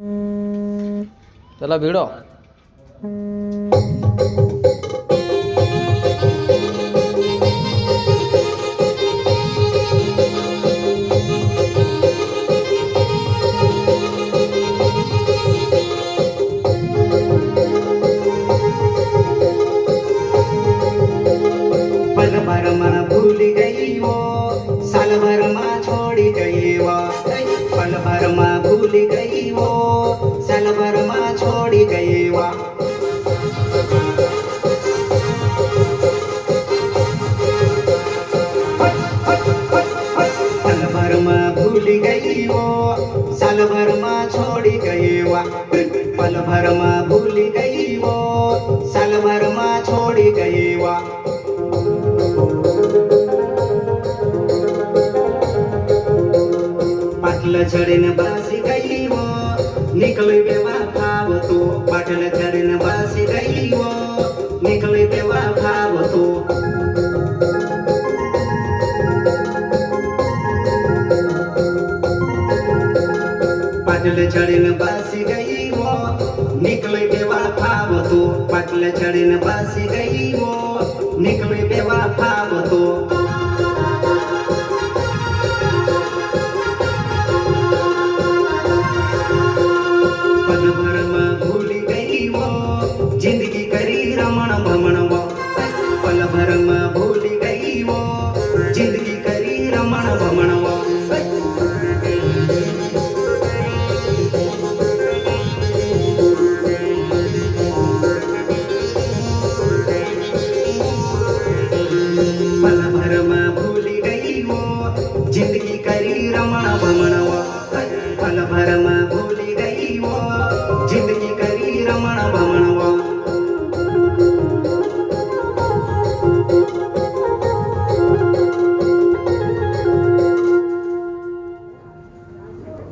चला भिड़ो। पल भर में भूल गई वो, साल भर में छोड़ गई वो। पल भर में भूल गई वो, साल भर में छोड़ गई वो। पल भर में भूल गई वो, साल भर में छोड़ गई वो। पल भर में भूल गई वो, साल भर में छोड़ गई वो। पाटल चढ़न बस गई वो, निकल बेवफा तो। पाटल चढ़न बस गई वो, निकल बेवफा तो। पाटल चढ़न बस गई वो, निकल बेवफा तो। पाटल चढ़न बस गई वो, निकल बेवफा तो। पल भर में भूल गई वो, जिंदगी करी रमण भमण वो। पल भर में भूल गई वो, जिंदगी करी रमण भमण वो। पल भर में भूल गई वो, जिंदगी करी रमण भमण वो। पल भर में भूल गई वो, जिंदगी करी रमण भमण